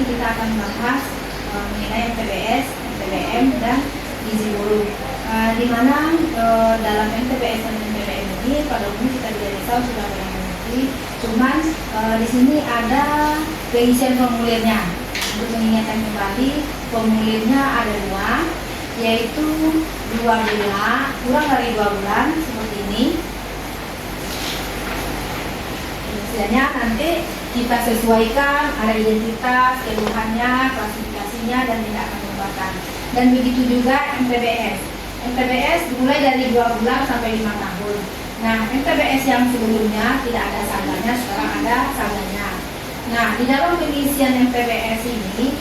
kita akan membahas mengenai MTBS, MTBM, dan gizi buruk. Di mana dalam MTBS dan MTBM ini pada umumnya kita di desa sudah mengerti. Cuman di sini ada pengisian formulirnya. Untuk mengingatkan kembali, formulirnya ada 2, yaitu 2 bulan, kurang dari 2 bulan seperti ini. Misalnya nanti kita sesuaikan, ada identitas, keluhannya, klasifikasinya, dan tindakan pengobatan. Dan begitu juga MTBS. MTBS dimulai dari 2 bulan sampai 5 tahun. Nah, MTBS yang sebelumnya tidak ada sanggahnya, sekarang ada sanggahnya. Nah, di dalam pengisian MTBS ini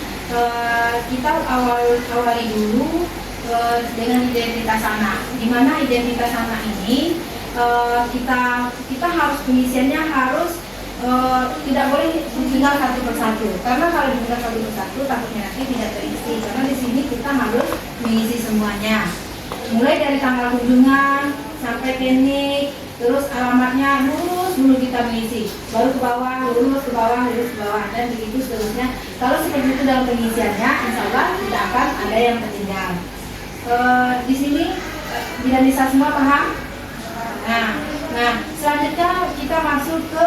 kita awali dulu dengan identitas anak. Di mana identitas anak ini kita harus pengisiannya harus tidak boleh ditinggal satu persatu, karena kalau ditinggal satu persatu takutnya nanti tidak terisi. Karena di sini kita harus mengisi semuanya, mulai dari tanggal kunjungan sampai klinik, terus alamatnya lurus dulu kita mengisi, baru ke bawah, lurus ke bawah, lurus ke bawah, dan begitu seterusnya. Kalau seperti itu dalam pengisiannya, insya Allah tidak akan ada yang tertinggal. Di sini tidak bisa semua paham. Nah, selanjutnya kita masuk ke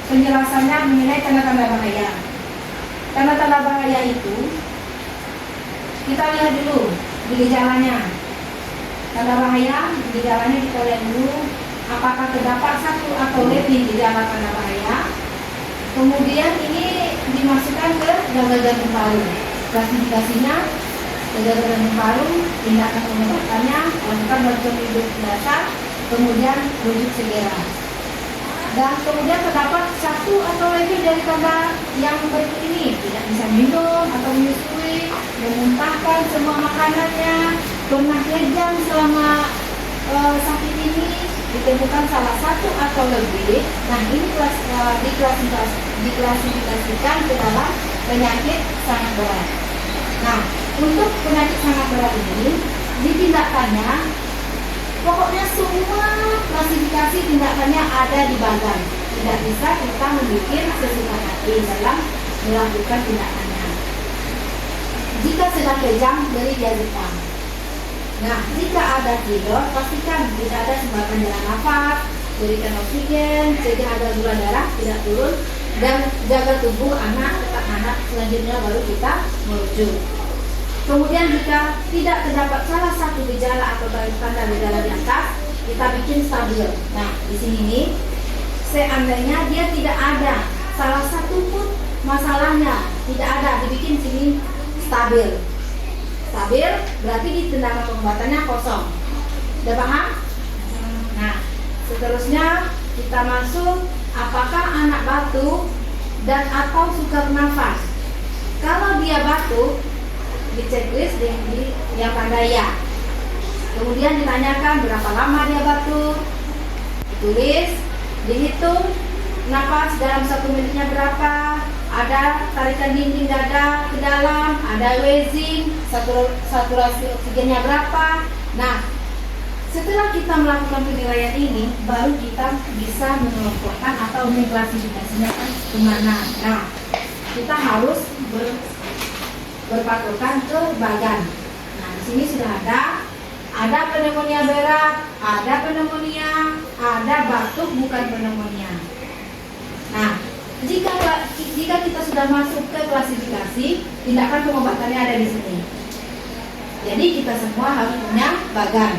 penjelasannya mengenai tanda-tanda bahaya. Tanda-tanda bahaya itu kita lihat dulu di gejalanya. Tanda bahaya di gejalanya kita lihat dulu apakah terdapat 1 atau lebih gejala tanda bahaya. Kemudian ini dimasukkan ke gagal jantung paru. Klasifikasinya gagal jantung paru, tindakan pengobatannya, lakukan bantuan hidup dasar, kemudian rujuk segera. Dan kemudian terdapat 1 atau lebih dari tanda yang berikut ini: tidak bisa minum atau menyusui, memuntahkan semua makanannya, pernah kejang selama sakit ini, ditemukan salah 1 atau lebih. Nah, ini diklasifikasikan ke dalam penyakit sangat berat. Nah, untuk penyakit sangat berat ini ditindakannya, pokoknya semua klasifikasi tindakannya ada di badan. Tidak bisa kita membuat sesuka hati dalam melakukan tindakannya. Jika sedang kejang, beri diazepam. Nah, jika ada tidur, pastikan tidak ada sumbatan jalan nafas, berikan oksigen, cegah agar gula darah tidak turun, dan jaga tubuh anak tetap hangat. Selanjutnya baru kita merujuk. Kemudian jika tidak terdapat salah satu gejala atau tanda gejala di atas, kita bikin stabil. Nah, di sini nih, seandainya dia tidak ada salah satu pun masalahnya, tidak ada, dibikin sini stabil. Stabil berarti di tindakan pengobatannya kosong. Sudah paham? Nah, seterusnya kita masuk apakah anak batuk dan atau sukar nafas. Kalau dia batuk, di checklist yang tanda ya. Kemudian ditanyakan berapa lama dia batuk, ditulis, dihitung nafas dalam 1 menitnya berapa, ada tarikan dinding dada ke dalam, ada wheezing, saturasi oksigennya berapa. Nah, setelah kita melakukan penilaian ini, baru kita bisa mengelompokkan atau mengklasifikasinya kemana. Nah, kita harus berpatokan ke bagan. Nah, di sini sudah ada pneumonia berat, ada pneumonia, ada batuk bukan pneumonia. Nah, jika kita sudah masuk ke klasifikasi, tindakan pengobatannya ada di sini. Jadi kita semua harus punya bagan.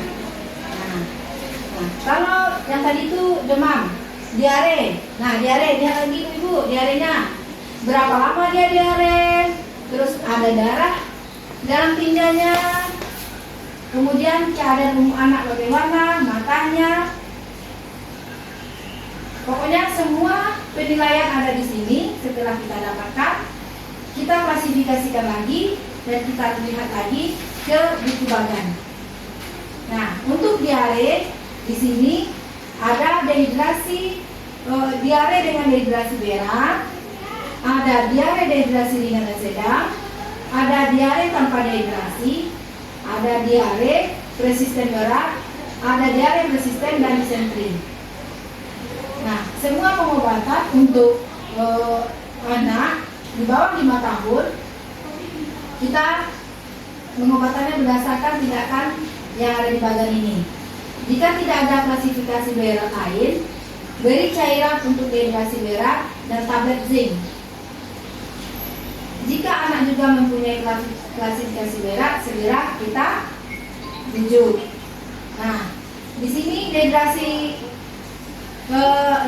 Nah, kalau yang tadi itu demam, diare. Nah, diare dia lagi ibu, diarenya berapa lama dia diare? Terus ada darah dalam tinjanya. Kemudian keadaan umum anak bagaimana, matanya. Pokoknya semua penilaian ada di sini. Setelah kita dapatkan, kita klasifikasikan lagi dan kita lihat lagi ke buku bagan. Nah, untuk diare di sini ada dehidrasi, diare dengan dehidrasi berat, ada diare dehidrasi ringan dan sedang, ada diare tanpa dehidrasi, ada diare resisten berat, ada diare resisten dan disentri. Nah, semua pengobatan untuk anak di bawah 5 tahun, kita pengobatannya berdasarkan tindakan yang ada di bagian ini. Jika tidak ada klasifikasi berat lain, beri cairan untuk dehidrasi berat dan tablet zinc. Jika anak juga mempunyai klasifikasi berat, segera kita rujuk. Nah, di sini dehidrasi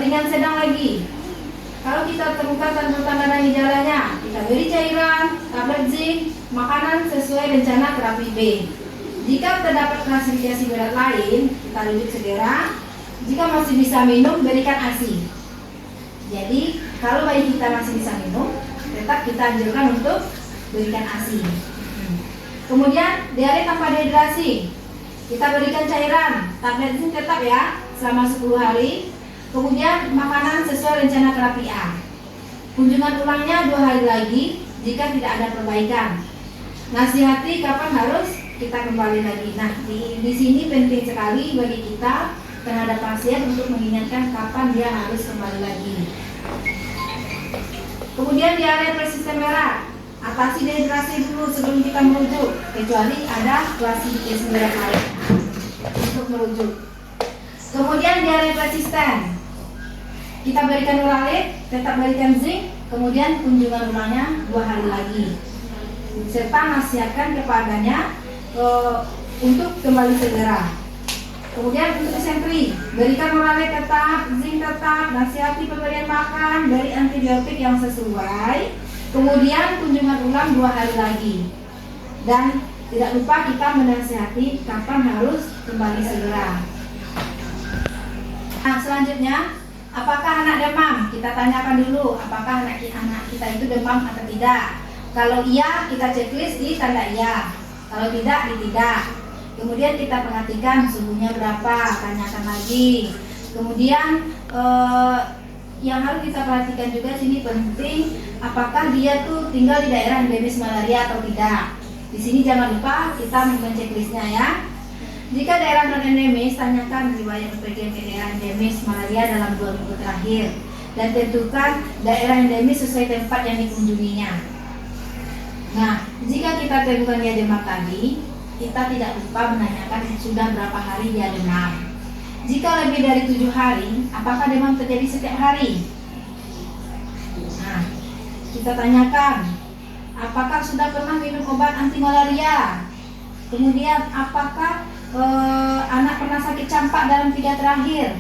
ringan sedang lagi. Kalau kita temukan tanda-tanda dan gejalanya, kita beri cairan, tablet zinc, makanan sesuai rencana terapi B. Jika terdapat klasifikasi berat lain, kita rujuk segera. Jika masih bisa minum, berikan ASI. Jadi, kalau bayi kita masih bisa minum, tetap kita anjurkan untuk berikan ASI. Kemudian, diare tanpa dehidrasi. Kita berikan cairan, tablet zinc tetap ya, selama 10 hari. Kemudian, makanan sesuai rencana terapi A. Kunjungan ulangnya 2 hari lagi jika tidak ada perbaikan. Nasihati kapan harus kita kembali lagi. Nah, di sini penting sekali bagi kita terhadap pasien untuk mengingatkan kapan dia harus kembali lagi. Kemudian diare persisten berat, atasi dehidrasi dulu sebelum kita merujuk, kecuali ada klasifikasi berat lain untuk merujuk. Kemudian diare persisten, kita berikan uralit, tetap berikan zinc, kemudian kunjungan ulangnya 2 hari lagi. Serta nasihatkan kepadanya untuk kembali segera. Kemudian untuk disentri, berikan uralit tetap, zinc tetap, nasihati pemberian makan, beri antibiotik yang sesuai. Kemudian kunjungan ulang 2 hari lagi. Dan tidak lupa kita menasihati kapan harus kembali segera. Nah, selanjutnya, apakah anak demam? Kita tanyakan dulu, apakah anak kita itu demam atau tidak. Kalau iya, kita checklist di tanda iya. Kalau tidak, di tidak. Kemudian kita perhatikan suhunya berapa, tanyakan lagi. Kemudian yang harus kita perhatikan juga sini penting, apakah dia tuh tinggal di daerah endemis malaria atau tidak. Di sini jangan lupa kita menceklisnya ya. Jika daerah non endemis, tanyakan riwayat bepergian ke daerah endemis malaria dalam 2 minggu terakhir dan tentukan daerah endemis sesuai tempat yang dikunjunginya. Nah, jika kita temukan dia demam tadi, kita tidak lupa menanyakan sudah berapa hari dia demam. Jika lebih dari 7 hari, apakah demam terjadi setiap hari? Nah, kita tanyakan, apakah sudah pernah minum obat anti malaria? Kemudian, apakah anak pernah sakit campak dalam 3 terakhir?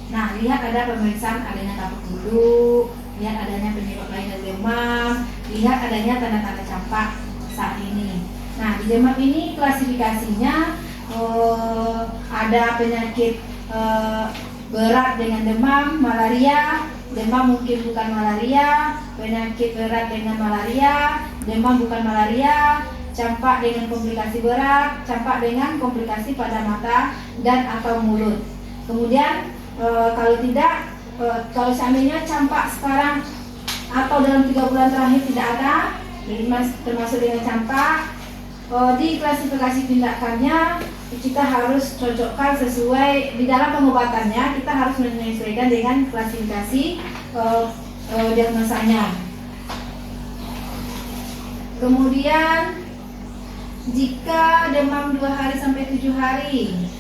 Nah, lihat ada pemeriksaan adanya kapuk duduk, lihat adanya penyebab lain dari demam, lihat adanya tanda-tanda campak saat ini. Nah, di demam ini klasifikasinya ada penyakit berat dengan demam, malaria, demam mungkin bukan malaria, penyakit berat dengan malaria, demam bukan malaria, campak dengan komplikasi berat, campak dengan komplikasi pada mata dan atau mulut. Kemudian kalau tidak, kalau seandainya campak sekarang atau dalam 3 bulan terakhir tidak ada, termasuk dengan campak, di klasifikasi tindakannya kita harus cocokkan sesuai di dalam pengobatannya, kita harus menyesuaikan dengan klasifikasi diagnosanya. Kemudian jika demam 2 hari sampai 7 hari,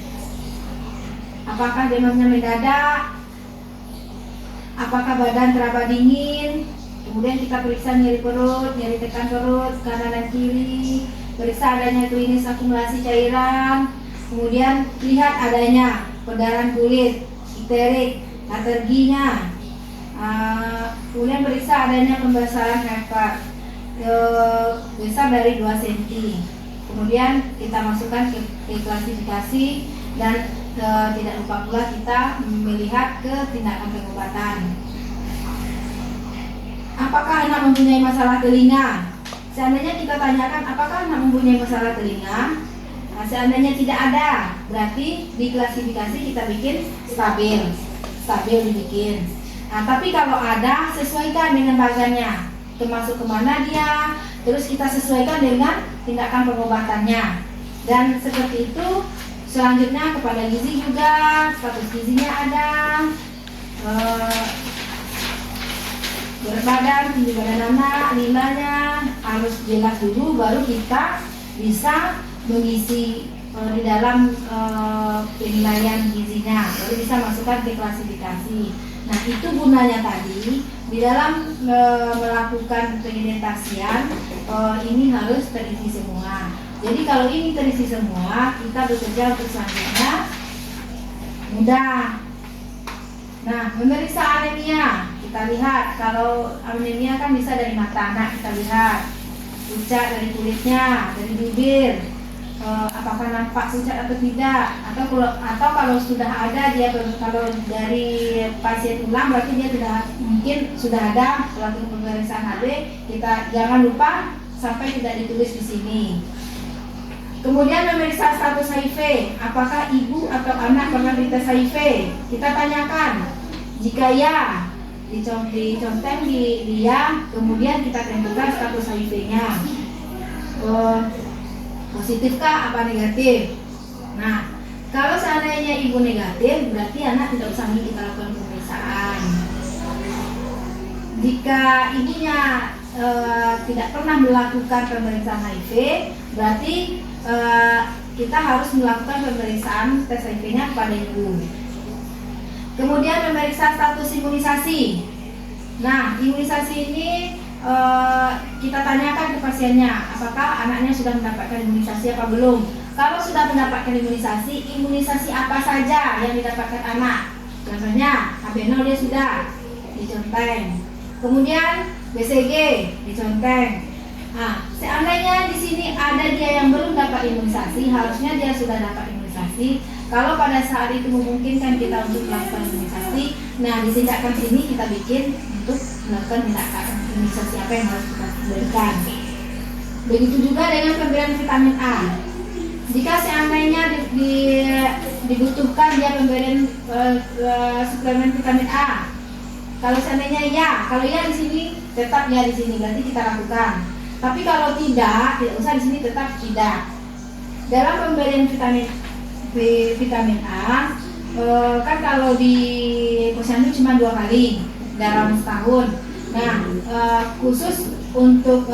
apakah demamnya mendadak? Apakah badan teraba dingin? Kemudian kita periksa nyeri perut, nyeri tekan perut kanan dan kiri, periksa adanya klinis akumulasi cairan, kemudian lihat adanya perdarahan kulit, iterik, alerginya, kemudian periksa adanya pembasahan hepat besar dari 2 cm. Kemudian kita masukkan ke klasifikasi dan tidak lupa pula kita melihat ke tindakan pengobatan. Apakah anak mempunyai masalah telinga? Seandainya kita tanyakan apakah anak mempunyai masalah telinga, nah, seandainya tidak ada, berarti di klasifikasi kita bikin stabil dibikin. Nah, tapi kalau ada, sesuaikan dengan bagannya, termasuk kemana dia, terus kita sesuaikan dengan tindakan pengobatannya. Dan seperti itu, selanjutnya kepada gizi juga, status gizinya ada. berat badan, tinggi badan anak, nilainya harus jelas dulu, baru kita bisa mengisi di dalam penilaian gizinya, baru bisa masukkan ke klasifikasi. Nah, itu gunanya tadi di dalam melakukan pengidentasian, ini harus terisi semua. Jadi kalau ini terisi semua, kita bekerja untuk selanjutnya mudah. Nah, memeriksa anemia, kita lihat kalau anemia kan bisa dari mata anak, kita lihat pucat dari kulitnya, dari bibir, apakah nampak pucat atau tidak, atau kalau sudah ada dia, kalau dari pasien ulang berarti dia sudah ada melakukan pemeriksaan HB. Kita jangan lupa sampai tidak ditulis di sini. Kemudian memeriksa status HIV, apakah ibu atau anak pernah dites HIV? Kita tanyakan. Jika ya, diconteng di dia, kemudian kita tentukan status HIV-nya. Positifkah apa negatif? Nah, kalau seandainya ibu negatif, berarti anak tidak usah kita lakukan pemeriksaan. Jika ibunya tidak pernah melakukan pemeriksaan HIV, berarti kita harus melakukan pemeriksaan tes HIV-nya kepada ibu. Kemudian memeriksa status imunisasi. Nah, imunisasi ini kita tanyakan ke pasiennya, apakah anaknya sudah mendapatkan imunisasi apa belum. Kalau sudah mendapatkan imunisasi apa saja yang didapatkan anak. Contohnya HB0 dia sudah diconteng. Kemudian BCG diconteng. Nah, seandainya di sini ada dia yang belum dapat imunisasi, harusnya dia sudah dapat imunisasi. Kalau pada saat itu memungkinkan kita untuk melakukan imunisasi, nah di tindakan sini kita bikin untuk melakukan tindakan imunisasi apa yang harus kita berikan. Begitu juga dengan pemberian vitamin A. Jika seandainya dibutuhkan dia pemberian suplemen vitamin A, kalau seandainya kalau ya di sini tetap ya di sini, berarti kita lakukan. Tapi kalau tidak usah di sini, tetap tidak. Dalam pemberian vitamin A, kan kalau di posyandu cuma 2 kali dalam setahun. Nah, khusus untuk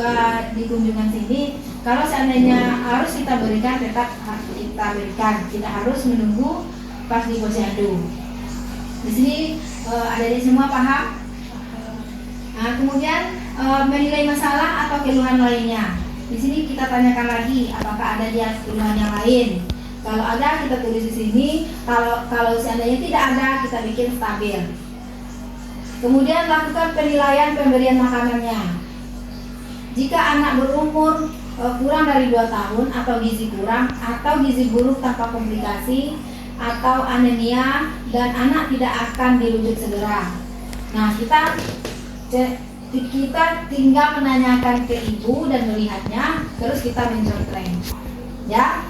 di kunjungan sini, kalau seandainya harus kita berikan, tetap kita berikan. Kita harus menunggu pas di posyandu. Di sini adik-adik semua paham? Nah, kemudian menilai masalah atau keluhan lainnya. Di sini kita tanyakan lagi, apakah ada dia keluhan yang lain. Kalau ada, kita tulis di sini. Kalau seandainya tidak ada, kita bikin stabil. Kemudian lakukan penilaian pemberian makanannya. Jika anak berumur kurang dari 2 tahun atau gizi kurang atau gizi buruk tanpa komplikasi atau anemia dan anak tidak akan dirujuk segera. Nah, kita tinggal menanyakan ke ibu dan melihatnya, terus kita mencontreng. Ya,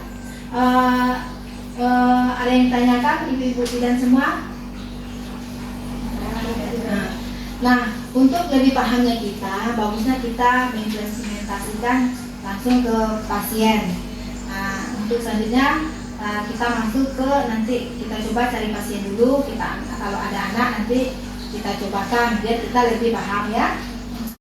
ada yang tanyakan ibu-ibu dan semua? Nah, untuk lebih pahamnya kita, bagusnya kita mengimplementasikan langsung ke pasien. Nah, untuk selanjutnya kita masuk ke, nanti kita coba cari pasien dulu. Kalau ada anak nanti kita cobakan biar kita lebih paham ya.